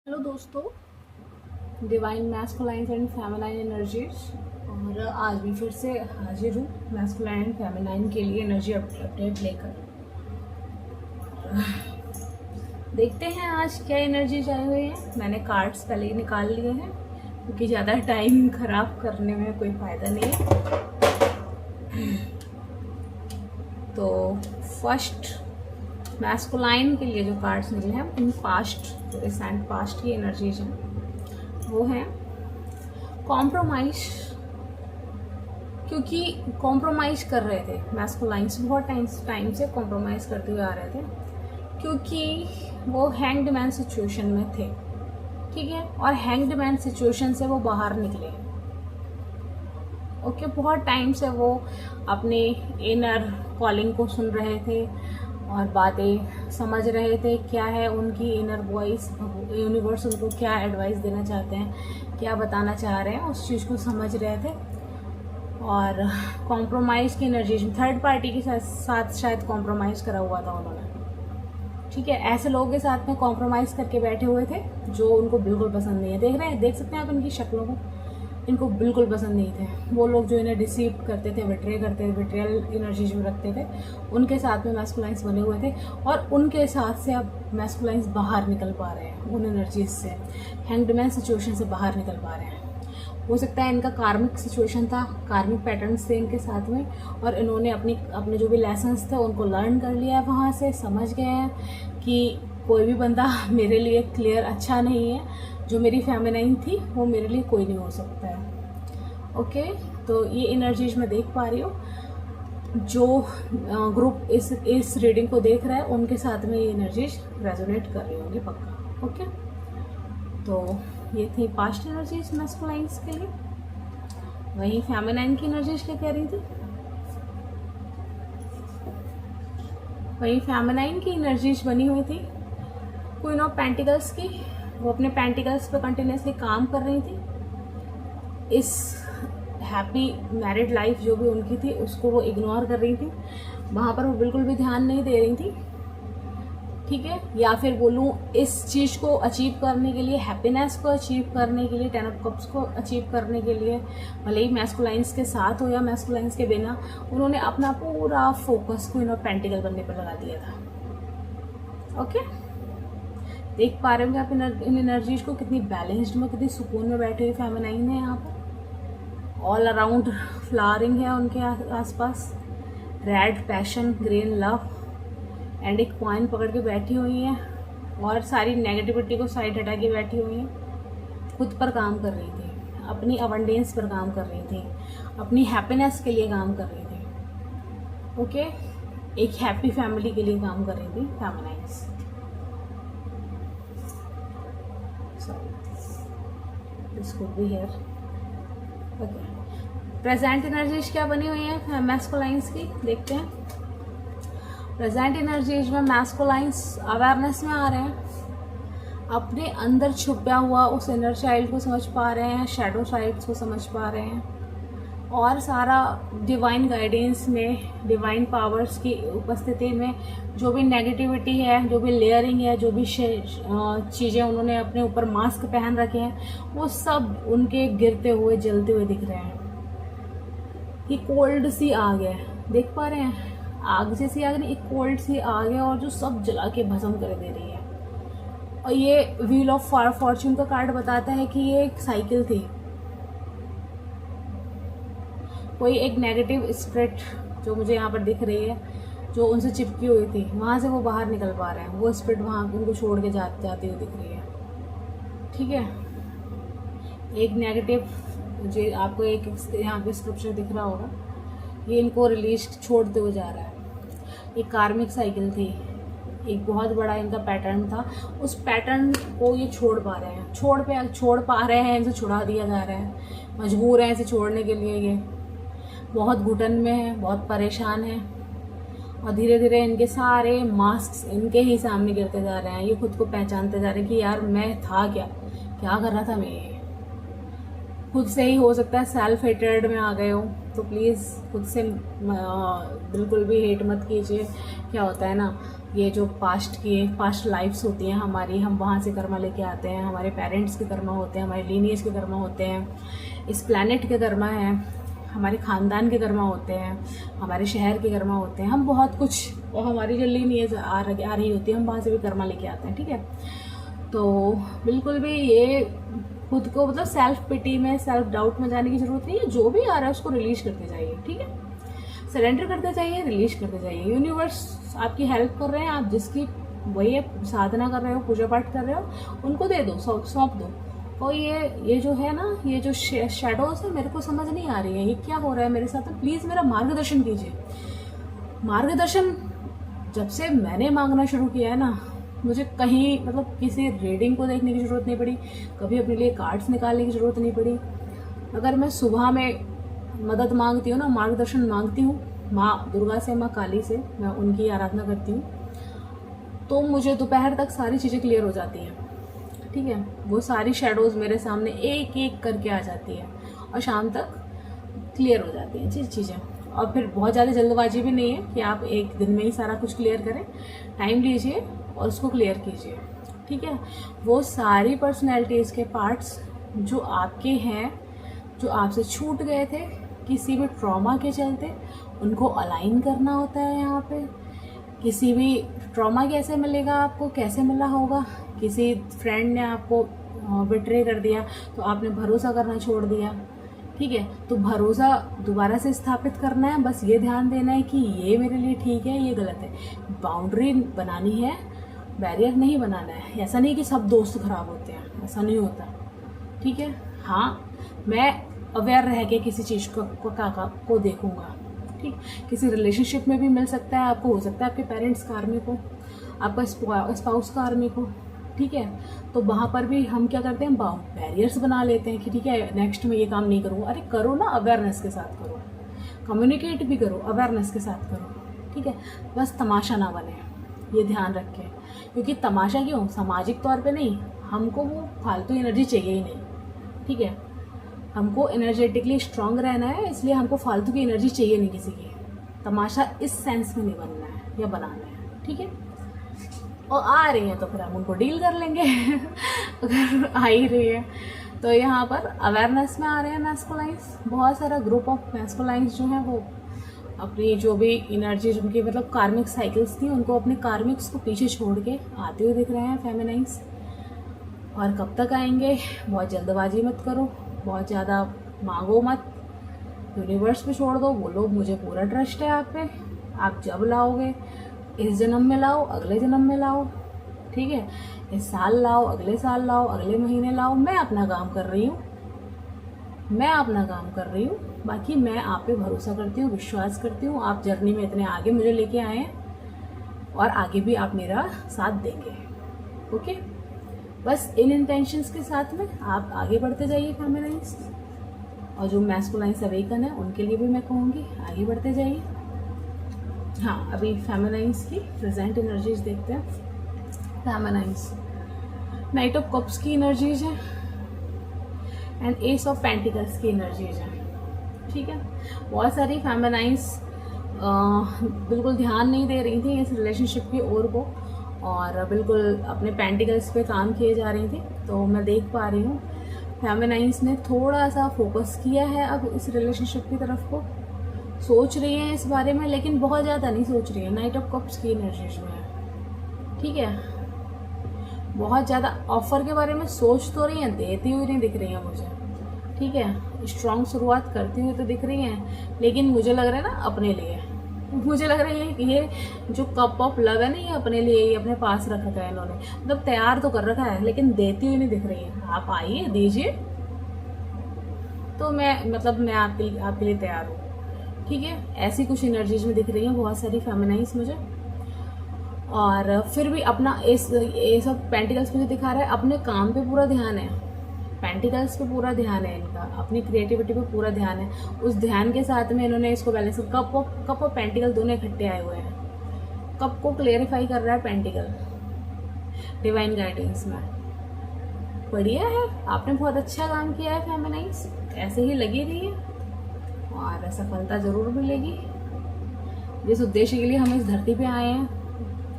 Hello दोस्तों, divine masculine and feminine energies. और आज भी फिर से हाजिर हूँ मैस्कुलाइन एंड फेमिनाइन के लिए एनर्जी अपडेट लेकर। देखते हैं आज क्या एनर्जीज आई हुई हैं। मैंने कार्ड्स पहले ही निकाल लिए हैं क्योंकि ज़्यादा टाइम खराब करने में कोई फ़ायदा नहीं है। तो फर्स्ट मैस्कुलाइन के लिए जो कार्ड्स निकले हैं इन पास्ट, जो रिसेंट पास्ट की एनर्जीज हैं वो हैं कॉम्प्रोमाइज। क्योंकि कॉम्प्रोमाइज कर रहे थे मैस्कुलाइंस, बहुत टाइम से कॉम्प्रोमाइज करते हुए आ रहे थे क्योंकि वो हैंग्ड मैन सिचुएशन में थे, ठीक है। और हैंग्ड मैन सिचुएशन से वो बाहर निकले। ओके, बहुत टाइम से वो अपने इनर कॉलिंग को सुन रहे थे और बातें समझ रहे थे, क्या है उनकी इनर वॉइस, यूनिवर्स उनको क्या एडवाइस देना चाहते हैं, क्या बताना चाह रहे हैं, उस चीज़ को समझ रहे थे। और कॉम्प्रोमाइज़ की एनर्जी, थर्ड पार्टी के साथ शायद कॉम्प्रोमाइज़ करा हुआ था उन्होंने, ठीक है। ऐसे लोगों के साथ में कॉम्प्रोमाइज़ करके बैठे हुए थे जो उनको बिल्कुल पसंद नहीं है। देख रहे हैं, देख सकते हैं आप इनकी शक्लों को, इनको बिल्कुल पसंद नहीं थे वो लोग जो इन्हें डिसीव करते थे, बिट्रे करते थे, बिट्रियल एनर्जी जो रखते थे, उनके साथ में मैस्कुलाइंस बने हुए थे। और उनके साथ से अब मैस्कुलाइंस बाहर निकल पा रहे हैं उन एनर्जीज से, हैंग्डमैन सिचुएशन से बाहर निकल पा रहे हैं। हो सकता है इनका कार्मिक सिचुएशन था, कार्मिक पैटर्न्स थे इनके साथ में, और इन्होंने अपने जो भी लेसन्स थे उनको लर्न कर लिया, वहाँ से समझ गए हैं कि कोई भी बंदा मेरे लिए क्लियर अच्छा नहीं है, जो मेरी फेमिनाइन थी वो मेरे लिए कोई नहीं हो सकता है। ओके, तो ये एनर्जीज मैं देख पा रही हूँ। जो ग्रुप इस रीडिंग को देख रहा है उनके साथ में ये एनर्जीज रेजोनेट कर रही होंगी पक्का। ओके, तो ये थी पास्ट एनर्जीज मैस्कुलाइंस के लिए। वहीं फेमिनाइन की एनर्जीज क्या कह रही थी? वहीं फेमिनाइन की एनर्जीज बनी हुई थी क्वीन ऑफ पेंटिकल्स की। वो अपने पेंटिकल्स पे कंटिन्यूसली काम कर रही थी। इस हैप्पी मैरिड लाइफ जो भी उनकी थी उसको वो इग्नोर कर रही थी, वहाँ पर वो बिल्कुल भी ध्यान नहीं दे रही थी, ठीक है। या फिर बोलूँ इस चीज़ को अचीव करने के लिए, हैप्पीनेस को अचीव करने के लिए, 10 ऑफ कप्स को अचीव करने के लिए, भले ही मैस्कुलाइंस के साथ हो या मैस्कुलाइंस के बिना, उन्होंने अपना पूरा फोकस क्वीन ऑफ पेंटिकल बनने पर लगा दिया था। ओके, देख पा रहे होंगे आप इन एनर्जीज को, कितनी बैलेंस्ड में, कितनी सुकून में बैठी हुई फेमिनाइन है। यहाँ पर ऑल अराउंड फ्लावरिंग है उनके आसपास, red passion, green love, and एक कॉइन पकड़ के बैठी हुई है और सारी नेगेटिविटी को साइड हटा के बैठी हुई है। खुद पर काम कर रही थी, अपनी अबंडेंस पर काम कर रही थी, अपनी हैप्पीनेस के लिए काम कर रही थी। ओके, एक हैप्पी फैमिली के लिए काम कर रही थी feminines. This could be here. Okay, present energies क्या बनी हुई है मैस्कुलाइंस की, देखते हैं। प्रेजेंट एनर्जीज में मैस्कुलाइंस अवेयरनेस में आ रहे हैं, अपने अंदर छुपा हुआ उस इनर चाइल्ड को समझ पा रहे हैं, शैडो साइड्स को समझ पा रहे हैं, और सारा डिवाइन गाइडेंस में, डिवाइन पावर्स की उपस्थिति में जो भी नेगेटिविटी है, जो भी लेयरिंग है, जो भी चीज़ें उन्होंने अपने ऊपर मास्क पहन रखे हैं, वो सब उनके गिरते हुए, जलते हुए दिख रहे हैं। ये कोल्ड सी आग है, देख पा रहे हैं, आग जैसी आग नहीं, एक कोल्ड सी आग है और जो सब जला के भस्म कर दे रही है। और ये व्हील ऑफ फॉर्च्यून का कार्ड बताता है कि ये एक साइकिल थी, कोई एक नेगेटिव स्पिरिट जो मुझे यहाँ पर दिख रही है, जो उनसे चिपकी हुई थी, वहाँ से वो बाहर निकल पा रहे हैं। वो स्पिरिट वहाँ उनको छोड़ के जाती हुई दिख रही है, ठीक है। एक नेगेटिव जो आपको एक यहाँ पे स्क्रिप्चर दिख रहा होगा, ये इनको रिलीज छोड़ते हुए जा रहा है। एक कार्मिक साइकिल थी, एक बहुत बड़ा इनका पैटर्न था, उस पैटर्न को ये छोड़ पा रहे हैं, छोड़ पा रहे हैं, इनसे छुड़ा दिया जा रहा है, मजबूर हैं इसे छोड़ने के लिए। ये बहुत घुटन में है, बहुत परेशान है, और धीरे धीरे इनके सारे मास्क इनके ही सामने गिरते जा रहे हैं। ये खुद को पहचानते जा रहे हैं कि यार मैं था क्या कर रहा था मैं। ये खुद से ही हो सकता है सेल्फ हेटेड में आ गए हो, तो प्लीज़ खुद से बिल्कुल भी हेट मत कीजिए। क्या होता है ना, ये जो पास्ट लाइफ्स होती हैं हमारी, हम वहाँ से कर्मा लेके आते हैं, हमारे पेरेंट्स के कर्मा होते हैं, हमारे लीनिएज के कर्मा होते हैं, इस प्लैनेट के कर्मा हैं, हमारे ख़ानदान के कर्मा होते हैं, हमारे शहर के कर्मा होते हैं, हम बहुत कुछ, और हमारी जो लीनिएज आ रही होती है हम वहाँ से भी कर्मा लेके आते हैं। ठीक है, तो बिल्कुल भी ये खुद को मतलब सेल्फ पिटी में, सेल्फ डाउट में जाने की ज़रूरत नहीं है। जो भी आ रहा है उसको रिलीज करते जाइए। ठीक है, सरेंडर करते जाइए, रिलीज करते जाइए। यूनिवर्स आपकी हेल्प कर रहे हैं, आप जिसकी वही साधना कर रहे हो, पूजा पाठ कर रहे हो, उनको दे दो, सौंप दो। और ये जो है ना, ये जो शेडोज है मेरे को समझ नहीं आ रही है, ये क्या हो रहा है मेरे साथ, तो प्लीज़ मेरा मार्गदर्शन कीजिए। मार्गदर्शन जब से मैंने मांगना शुरू किया है ना, मुझे कहीं मतलब किसी रीडिंग को देखने की ज़रूरत नहीं पड़ी, कभी अपने लिए कार्ड्स निकालने की ज़रूरत नहीं पड़ी। अगर मैं सुबह में मदद मांगती हूँ ना, मार्गदर्शन मांगती हूँ माँ दुर्गा से, माँ काली से, मैं उनकी आराधना करती हूँ, तो मुझे दोपहर तक सारी चीज़ें क्लियर हो जाती हैं। ठीक है, वो सारी शेडोज़ मेरे सामने एक एक करके आ जाती है और शाम तक क्लियर हो जाती हैं चीज़ें। और फिर बहुत ज़्यादा जल्दबाजी भी नहीं है कि आप एक दिन में ही सारा कुछ क्लियर करें, टाइम लीजिए और उसको क्लियर कीजिए। ठीक है, वो सारी पर्सनैलिटीज़ के पार्ट्स जो आपके हैं, जो आपसे छूट गए थे किसी भी ट्रॉमा के चलते, उनको अलाइन करना होता है यहाँ पे। किसी भी ट्रॉमा कैसे मिलेगा आपको, कैसे मिला होगा, किसी फ्रेंड ने आपको बिट्रे कर दिया तो आपने भरोसा करना छोड़ दिया। ठीक है, तो भरोसा दोबारा से स्थापित करना है। बस ये ध्यान देना है कि ये मेरे लिए ठीक है, ये गलत है। बाउंड्री बनानी है, बैरियर नहीं बनाना है। ऐसा नहीं कि सब दोस्त खराब होते हैं, ऐसा नहीं होता। ठीक है, हाँ, मैं अवेयर रह के किसी चीज़ को देखूंगा। ठीक, किसी रिलेशनशिप में भी मिल सकता है आपको, हो सकता है आपके पेरेंट्स कार्मिक हो, आपका स्पाउस कार्मिक हो। ठीक है, तो वहाँ पर भी हम क्या करते हैं, बैरियर्स बना लेते हैं कि ठीक है नेक्स्ट में ये काम नहीं करूँगा। अरे करो ना, अवेयरनेस के साथ करो, कम्युनिकेट भी करो, अवेयरनेस के साथ करो। ठीक है, बस तमाशा ना बने, ये ध्यान रखें। क्योंकि तमाशा क्यों, सामाजिक तौर पे नहीं, हमको वो फालतू एनर्जी चाहिए ही नहीं। ठीक है, हमको एनर्जेटिकली स्ट्रांग रहना है, इसलिए हमको फालतू की एनर्जी चाहिए नहीं किसी की। तमाशा इस सेंस में नहीं बनना है या बनाना है। ठीक है, और आ रही हैं तो फिर हम उनको डील कर लेंगे अगर आ ही रही है तो। यहाँ पर अवेयरनेस में आ रहे हैं मैस्कुलाइंस, बहुत सारा ग्रुप ऑफ मैस्कुलाइंस जो हैं वो अपनी जो भी एनर्जी, जिनकी मतलब कार्मिक साइकिल्स थी, उनको अपने कार्मिक्स को पीछे छोड़ के आते हुए दिख रहे हैं फेमिनाइंस। और कब तक आएंगे, बहुत जल्दबाजी मत करो, बहुत ज़्यादा मांगो मत, यूनिवर्स पे छोड़ दो। बोलो मुझे पूरा ट्रस्ट है आप पे, आप जब लाओगे, इस जन्म में लाओ, अगले जन्म में लाओ। ठीक है, इस साल लाओ, अगले साल लाओ, अगले महीने लाओ, मैं अपना काम कर रही हूँ, मैं अपना काम कर रही हूँ। बाकी मैं आप पे भरोसा करती हूँ, विश्वास करती हूँ। आप जर्नी में इतने आगे मुझे लेके आए हैं और आगे भी आप मेरा साथ देंगे। ओके, बस इन इंटेंशंस के साथ में आप आगे बढ़ते जाइए फेमिनाइंस। और जो मैस्कुलाइंस अवेकन है उनके लिए भी मैं कहूँगी आगे बढ़ते जाइए। हाँ, अभी फेमिनाइंस की प्रेजेंट एनर्जीज देखते हैं। फेमिनाइंस नाइट ऑफ कप्स की एनर्जीज है एंड एस ऑफ पेंटिकल्स की एनर्जीज है। ठीक है, बहुत सारी फेमिनाइंस बिल्कुल ध्यान नहीं दे रही थी इस रिलेशनशिप की ओर को, और बिल्कुल अपने पेंटिकल्स पे काम किए जा रही थी। तो मैं देख पा रही हूँ फेमिनाइंस ने थोड़ा सा फोकस किया है अब इस रिलेशनशिप की तरफ को, सोच रही हैं इस बारे में, लेकिन बहुत ज़्यादा नहीं सोच रही है। नाइट ऑफ कप्स की एनर्जी जो है, ठीक है, बहुत ज़्यादा ऑफर के बारे में सोच तो रही हैं, देती हुई नहीं दिख रही हैं मुझे। ठीक है, स्ट्रॉन्ग शुरुआत करती हुई तो दिख रही हैं, लेकिन मुझे लग रहा है ना अपने लिए, मुझे लग रहा है कि ये जो कप ऑफ लव है ना, ये अपने लिए ही अपने पास रख रखा है इन्होंने, मतलब तैयार तो कर रखा है लेकिन देती हुई नहीं दिख रही है। आप आइए, दीजिए, तो मैं आपके लिए तैयार हूँ। ठीक है, ऐसी कुछ एनर्जीज में दिख रही हैं बहुत सारी फेमिनाइंस मुझे। और फिर भी अपना ये सब पेंटिकल्स मुझे दिखा रहा है, अपने काम पे पूरा ध्यान है, पेंटिकल्स पे पूरा ध्यान है इनका, अपनी क्रिएटिविटी पे पूरा ध्यान है। उस ध्यान के साथ में इन्होंने इसको बैलेंस, कप और पेंटिकल दोनों इकट्ठे आए हुए हैं। कप को क्लेरिफाई कर रहा है पेंटिकल डिवाइन गाइडेंस में। बढ़िया है, आपने बहुत अच्छा काम किया है फेमिनाइंस, ऐसे ही लगी रही है और सफलता जरूर मिलेगी। जिस उद्देश्य के लिए हम इस धरती पे आए हैं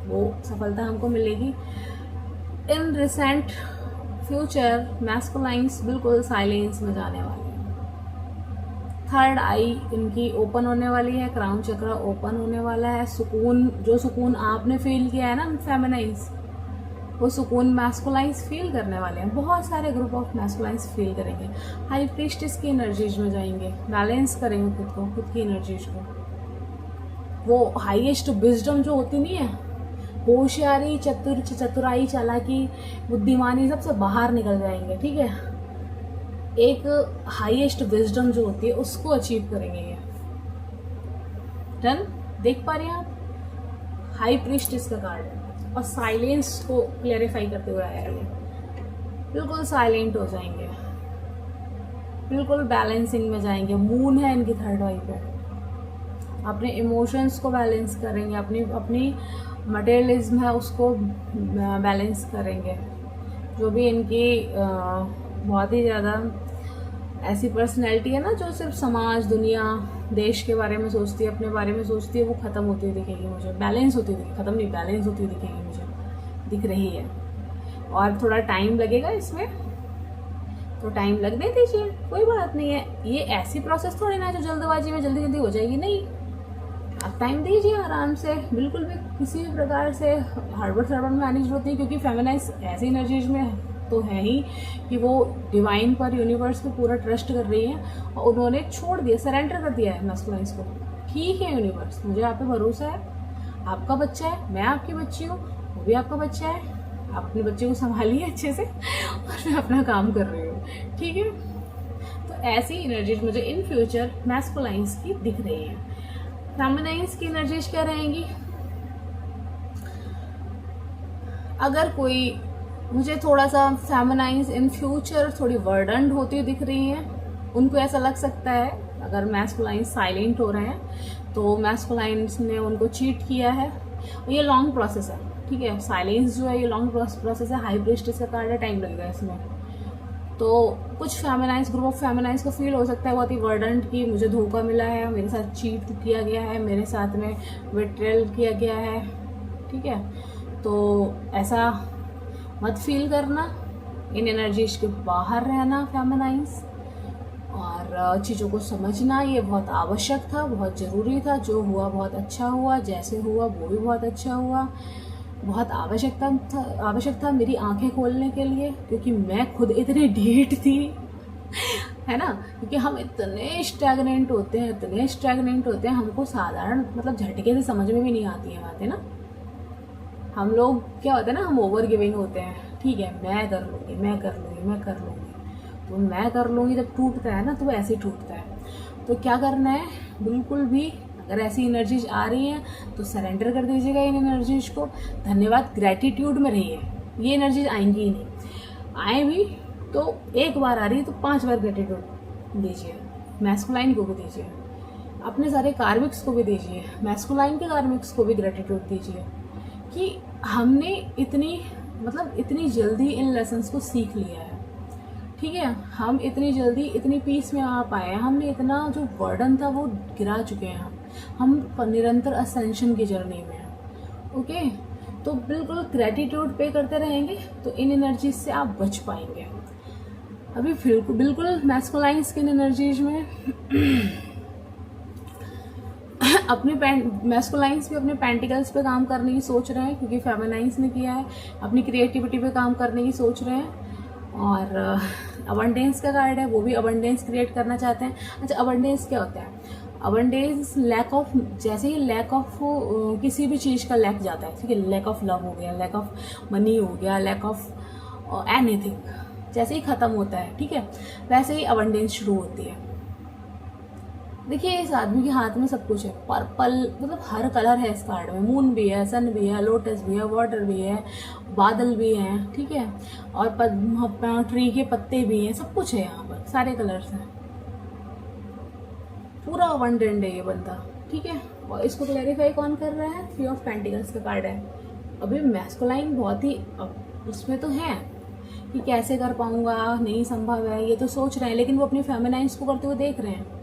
वो सफलता हमको मिलेगी। इन रिसेंट फ्यूचर मैस्कुलाइंस बिल्कुल साइलेंस में जाने वाले हैं। थर्ड आई इनकी ओपन होने वाली है, क्राउन चक्र ओपन होने वाला है। सुकून, जो सुकून आपने फील किया है ना फेमिनाइंस, वो सुकून मैस्कुलाइंस फील करने वाले हैं। बहुत सारे ग्रुप ऑफ मैस्कुलाइंस फील करेंगे। हाई प्रीस्टिस की एनर्जीज में जाएंगे, बैलेंस करेंगे खुद को, खुद की एनर्जीज को। वो हाईएस्ट विजडम जो होती नहीं है, होशियारी, चतुराई, चालाकी, बुद्धिमानी, सबसे बाहर निकल जाएंगे। ठीक है, एक हाईएस्ट विजडम जो होती है उसको अचीव करेंगे ये। डन, देख पा रहे हैं आप, हाई प्रीस्टिस का कार्ड है और साइलेंस को क्लैरिफाई करते हुए आया है। बिल्कुल साइलेंट हो जाएंगे, बिल्कुल बैलेंसिंग में जाएंगे। मून है इनकी थर्ड आई पे, अपने इमोशंस को बैलेंस करेंगे, अपनी मटेरियलिज्म है उसको बैलेंस करेंगे। जो भी इनकी बहुत ही ज़्यादा ऐसी पर्सनैलिटी है ना जो सिर्फ समाज, दुनिया, देश के बारे में सोचती है, अपने बारे में सोचती है, वो ख़त्म होती हुई दिखेगी मुझे। बैलेंस होती हुई, ख़त्म नहीं, बैलेंस होती हुई दिखेगी मुझे, दिख रही है। और थोड़ा टाइम लगेगा इसमें, तो टाइम लगने दीजिए, कोई बात नहीं है। ये ऐसी प्रोसेस थोड़ी ना जो जल्दबाजी में जल्दी जल्दी हो जाएगी, नहीं। आप टाइम दीजिए आराम से, बिल्कुल भी किसी भी प्रकार से हड़बड़ मैनेज होती है, क्योंकि फेमिनाइज ऐसी एनर्जीज में तो है ही कि वो डिवाइन पर, यूनिवर्स पे पूरा ट्रस्ट कर रही है और उन्होंने छोड़ दिया, सरेंडर कर दिया है मैस्कुलाइंस को। ठीक है यूनिवर्स, मुझे आप पे भरोसा है, आपका बच्चा है, मैं आपकी बच्ची हूँ, वो भी आपका बच्चा है, आप अपने बच्चे को संभालिए अच्छे से और मैं अपना काम कर रही हूँ। ठीक है, तो ऐसी एनर्जीज मुझे इन फ्यूचर मैस्कुलाइंस की दिख रही है। फेमिनाइंस की एनर्जीज क्या रहेंगी? अगर कोई, मुझे थोड़ा सा फेमिनाइंस इन फ्यूचर थोड़ी वर्डन्ड होती हुई दिख रही हैं। उनको ऐसा लग सकता है अगर मैस्कुलाइंस साइलेंट हो रहे हैं तो मैस्कुलाइंस ने उनको चीट किया है। ये लॉन्ग प्रोसेस है, ठीक है। साइलेंस जो है ये लॉन्ग प्रोसेस है। हाई प्रीस्टिस का कार्ड है, टाइम लगेगा इसमें। तो कुछ फेमिनाइंस, ग्रुप ऑफ फेमिनाइंस को फील हो सकता है बहुत ही वर्डन्ड कि मुझे धोखा मिला है, मेरे साथ चीट किया गया है, मेरे साथ में बिट्रेयल किया गया है। ठीक है, तो ऐसा मत फील करना, इन एनर्जीज के बाहर रहना फेमिनाइंस, और चीज़ों को समझना ये बहुत आवश्यक था, बहुत ज़रूरी था। जो हुआ बहुत अच्छा हुआ, जैसे हुआ वो भी बहुत अच्छा हुआ, बहुत आवश्यक था मेरी आंखें खोलने के लिए, क्योंकि मैं खुद इतनी ढीठ थी, है ना। क्योंकि हम इतने स्टैग्नेंट होते हैं, हमको साधारण मतलब झटके से समझ में भी नहीं आती है बातें ना। हम लोग क्या होते हैं ना, हम ओवर गिविंग होते हैं। ठीक है, मैं कर लूँगी, तो मैं कर लूँगी जब टूटता है ना, तो वो ऐसे ही टूटता है। तो क्या करना है, बिल्कुल भी अगर ऐसी एनर्जीज आ रही हैं तो सरेंडर कर दीजिएगा इन एनर्जीज को। धन्यवाद, ग्रैटिट्यूड में रहिए। ये एनर्जीज आएंगी ही नहीं, आए भी तो एक बार आ रही है तो 5 बार ग्रैटिट्यूड दीजिए। मैस्कुलाइन को भी दीजिए, अपने सारे कार्मिक्स को भी दीजिए, मैस्कुलाइन के कार्मिक्स को भी ग्रैटिट्यूड दीजिए कि हमने इतनी जल्दी इन लेसन्स को सीख लिया है। ठीक है, हम इतनी जल्दी इतनी पीस में आ पाए हैं, हमने इतना जो बर्डन था वो गिरा चुके हैं। हम निरंतर असेंशन की जर्नी में हैं। ओके, तो बिल्कुल ग्रैटिट्यूड पे करते रहेंगे तो इन एनर्जीज से आप बच पाएंगे। अभी बिल्कुल मैस्कुलाइन स्किन एनर्जीज में अपने मैस्कुलाइंस भी अपने पेंटिकल्स पे काम करने की सोच रहे हैं, क्योंकि फेमिनाइंस ने किया है, अपनी क्रिएटिविटी पे काम करने की सोच रहे हैं। और अबंडेंस का कार्ड है, वो भी अबंडेंस क्रिएट करना चाहते हैं। अच्छा, अबंडेंस क्या होता है? अबंडेंस लैक ऑफ, जैसे ही लैक ऑफ किसी भी चीज़ का लैक जाता है, ठीक है, लैक ऑफ लव हो गया, लैक ऑफ मनी हो गया, लैक ऑफ एनीथिंग, जैसे ही ख़त्म होता है, ठीक है, वैसे ही अबंडेंस शुरू होती है। देखिए, इस आदमी के हाथ में सब कुछ है, पर्पल, मतलब हर कलर है इस कार्ड में। मून भी है, सन भी है, लोटस भी है, वाटर भी है, बादल भी हैं, ठीक है, और ट्री के पत्ते भी हैं, सब कुछ है यहाँ पर, सारे कलर्स हैं, पूरा अबंडेंट है ये बंदा। ठीक है, और इसको क्लैरिफाई कौन कर रहा है? 3 ऑफ पेंटिकल्स का कार्ड है। अभी मैस्कुलाइन बहुत ही उसमें तो है कि कैसे कर पाऊंगा, नहीं संभव है, ये तो सोच रहे हैं, लेकिन वो अपनी फेमिनाइंस को करते हुए देख रहे हैं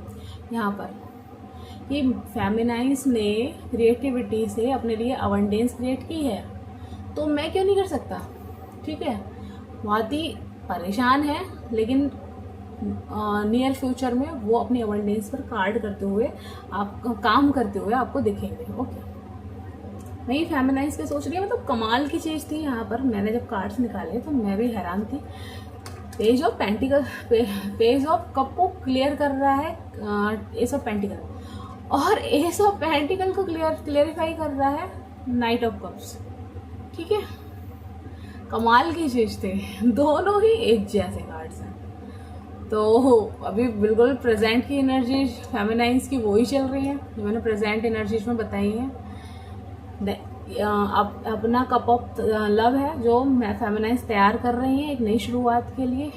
यहाँ पर कि फेमिनाइन्स ने क्रिएटिविटी से अपने लिए अबंडेंस क्रिएट की है, तो मैं क्यों नहीं कर सकता? ठीक है, बहुत ही परेशान है, लेकिन नियर फ्यूचर में वो अपनी अबंडेंस पर कार्ड करते हुए, आप काम करते हुए आपको दिखेंगे। ओके, वही फेमिनाइज के सोच रही है, मतलब कमाल की चीज़ थी यहाँ पर। मैंने जब कार्ड्स निकाले तो मैं भी हैरान थी। Page of pentacle, page of cup को क्लियर कर रहा है एस ऑफ पेंटिकल, और एस ऑफ पेंटिकल को क्लियरिफाई कर रहा है नाइट ऑफ कप्स। ठीक है, कमाल की चीज़ थे, दोनों ही एक जैसे कार्ड्स हैं। तो अभी बिल्कुल प्रेजेंट की एनर्जी फेमिनाइन्स की वही चल रही है जो मैंने प्रेजेंट एनर्जीज में बताई है। अपना कप ऑफ लव है जो फेमिनाइन्स तैयार कर रही हैं एक नई शुरुआत के लिए,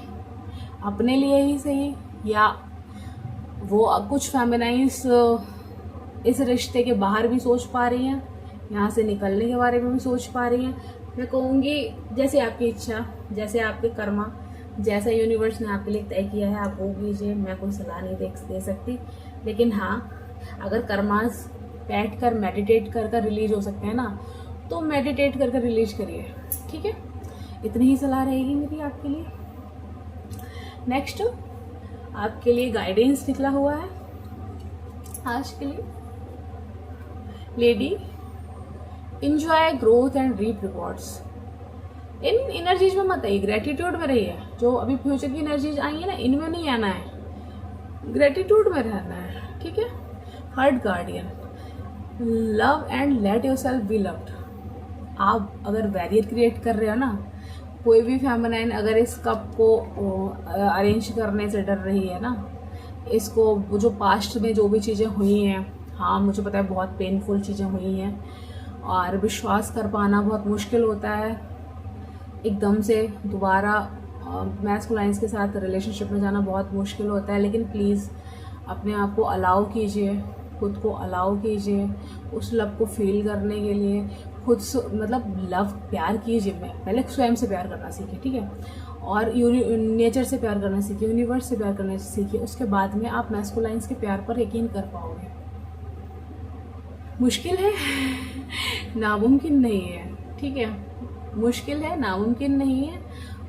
अपने लिए ही सही, या वो कुछ फेमिनाइन्स इस रिश्ते के बाहर भी सोच पा रही हैं, यहाँ से निकलने के बारे में भी सोच पा रही हैं। मैं कहूँगी जैसे आपकी इच्छा, जैसे आपके कर्मा, जैसा यूनिवर्स ने आपके लिए तय किया है आप वो कीजिए। मैं कोई सलाह नहीं दे सकती, लेकिन हाँ, अगर कर्मास बैठ कर मेडिटेट कर रिलीज हो सकते हैं ना, तो मेडिटेट कर रिलीज करिए। ठीक है, इतनी ही सलाह रहेगी मेरी आपके लिए। नेक्स्ट आपके लिए गाइडेंस निकला हुआ है आज के लिए। Lady, enjoy growth and reap rewards. इन एनर्जीज में मत आइए, ग्रेटिट्यूड में रहिए। जो अभी फ्यूचर की एनर्जीज आई है ना, इनमें नहीं आना है, ग्रेटिट्यूड में रहना है। ठीक है, heart guardian, love and let yourself be loved. आप अगर बैरियर क्रिएट कर रहे हो ना, कोई भी फेमिनाइन अगर इस कप को अरेंज करने से डर रही है ना, इसको जो पास्ट में जो भी चीज़ें हुई हैं, हाँ मुझे पता है बहुत पेनफुल चीज़ें हुई हैं, और विश्वास कर पाना बहुत मुश्किल होता है। एकदम से दोबारा मैस्कुलाइन्स के साथ रिलेशनशिप में जाना बहुत मुश्किल होता है, लेकिन प्लीज़ अपने आप को अलाउ कीजिए, खुद को अलाउ कीजिए उस लव को फील करने के लिए। खुद से मतलब लव प्यार कीजिए, पहले स्वयं से प्यार करना सीखिए। ठीक है, और नेचर से प्यार करना सीखिए, यूनिवर्स से प्यार करना सीखिए। उसके बाद में आप मैस्कुलाइन्स के प्यार पर यकीन कर पाओगे। मुश्किल है, नामुमकिन नहीं है। ठीक है, मुश्किल है, नामुमकिन नहीं है।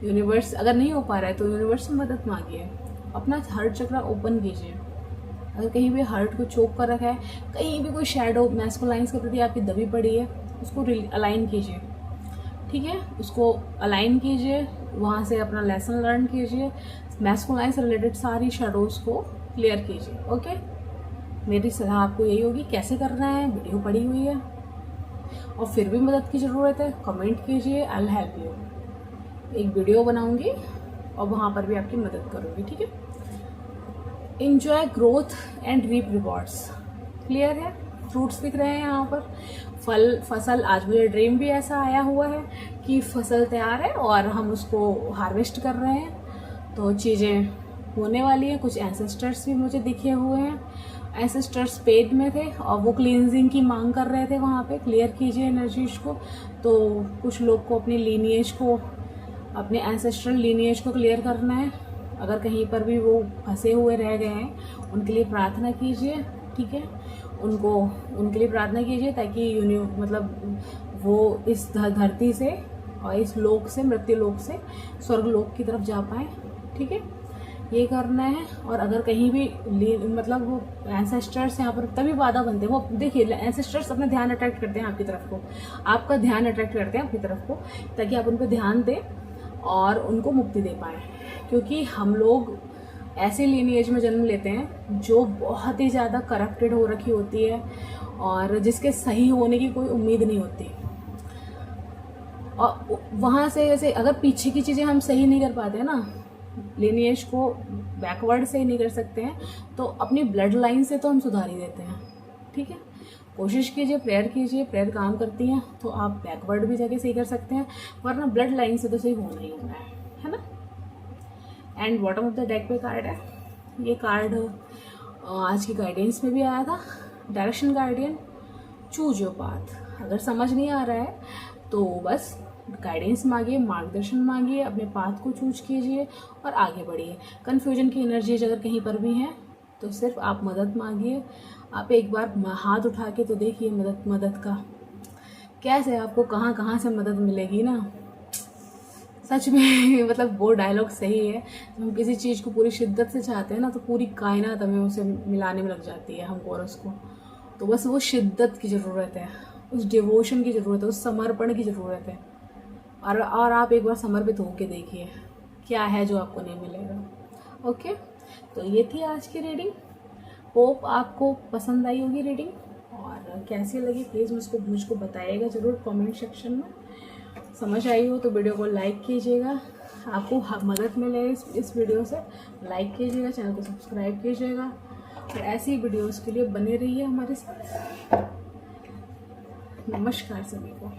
यूनिवर्स अगर नहीं हो पा रहा है तो यूनिवर्स से मदद मांगिए, अपना हार्ट चक्रा ओपन कीजिए। अगर कहीं भी हार्ट को चोक कर रखा है, कहीं भी कोई शैडो मैस्कुलाइन्स के प्रति आपकी दबी पड़ी है, उसको अलाइन कीजिए। ठीक है, उसको अलाइन कीजिए, वहाँ से अपना लेसन लर्न कीजिए, मैस्कुलाइन से रिलेटेड सारी शैडोज़ को क्लियर कीजिए। ओके, मेरी सलाह आपको यही होगी। कैसे करना है वीडियो पड़ी हुई है, और फिर भी मदद की ज़रूरत है कमेंट कीजिए, आई विल हेल्प यू। एक वीडियो बनाऊंगी और वहाँ पर भी आपकी मदद करूँगी। ठीक है, enjoy growth and reap rewards, clear है। फ्रूट्स दिख रहे हैं यहाँ पर, फसल। आज मुझे ड्रीम भी ऐसा आया हुआ है कि फसल तैयार है और हम उसको हार्वेस्ट कर रहे हैं, तो चीज़ें होने वाली हैं। कुछ एंसेस्टर्स भी मुझे दिखे हुए हैं, एंसेस्टर्स पेड में थे और वो क्लींजिंग की मांग कर रहे थे। वहाँ पे क्लियर कीजिए एनर्जीज को। तो कुछ लोग को अपनी लीनिएज को, अपने एंसेस्ट्रल लीनिएज को क्लियर करना है। अगर कहीं पर भी वो फंसे हुए रह गए हैं, उनके लिए प्रार्थना कीजिए। ठीक है, उनके लिए प्रार्थना कीजिए ताकि मतलब वो इस धरती से और इस लोक से, मृत्यु लोक से स्वर्ग लोक की तरफ जा पाए। ठीक है, ये करना है। और अगर कहीं भी मतलब वो एंसेस्टर्स यहाँ पर तभी बाधा बनते हैं। वो देखिए, एंसेस्टर्स अपना ध्यान अट्रैक्ट करते हैं आपकी तरफ को, आपका ध्यान अट्रैक्ट करते हैं अपनी तरफ को, ताकि आप उन पर ध्यान दें और उनको मुक्ति दे पाएँ। क्योंकि हम लोग ऐसे लीनिएज में जन्म लेते हैं जो बहुत ही ज़्यादा करप्टेड हो रखी होती है और जिसके सही होने की कोई उम्मीद नहीं होती। और वहाँ से जैसे अगर पीछे की चीज़ें हम सही नहीं कर पाते हैं ना, लीनिएज को बैकवर्ड से ही नहीं कर सकते हैं, तो अपनी ब्लड लाइन से तो हम सुधार ही देते हैं। ठीक है, कोशिश कीजिए, प्रेयर कीजिए, प्रेयर काम करती हैं तो आप बैकवर्ड भी जाके सही कर सकते हैं, वरना ब्लड लाइन से तो सही होना ही होना है ना। And bottom of the deck पे कार्ड है, ये कार्ड आज की गाइडेंस में भी आया था। Direction guardian, choose your path. अगर समझ नहीं आ रहा है तो बस गाइडेंस मांगिए, मार्गदर्शन मांगिए, अपने पाथ को चूज कीजिए और आगे बढ़िए। कन्फ्यूजन की एनर्जीज अगर कहीं पर भी हैं तो सिर्फ आप मदद मांगिए। आप एक बार हाथ उठा के तो देखिए मदद का कैसे आपको कहाँ कहाँ से मदद मिलेगी ना। सच में मतलब वो डायलॉग सही है। जब हम किसी चीज़ को पूरी शिद्दत से चाहते हैं ना, तो पूरी कायनात हमें उसे मिलाने में लग जाती है हमको और उसको। तो बस वो शिद्दत की ज़रूरत है, उस डिवोशन की ज़रूरत है, उस समर्पण की ज़रूरत है। और आप एक बार समर्पित होके देखिए क्या है जो आपको नहीं मिलेगा। ओके, तो ये थी आज की रीडिंग। होप आपको पसंद आई होगी रीडिंग, और कैसी लगी प्लीज़ मुझको बताइएगा ज़रूर कमेंट सेक्शन में। समझ आई हो तो वीडियो को लाइक कीजिएगा। आपको मदद मिले इस वीडियो से, लाइक कीजिएगा, चैनल को सब्सक्राइब कीजिएगा, और ऐसी वीडियोस के लिए बने रहिए हमारे साथ। नमस्कार सभी को।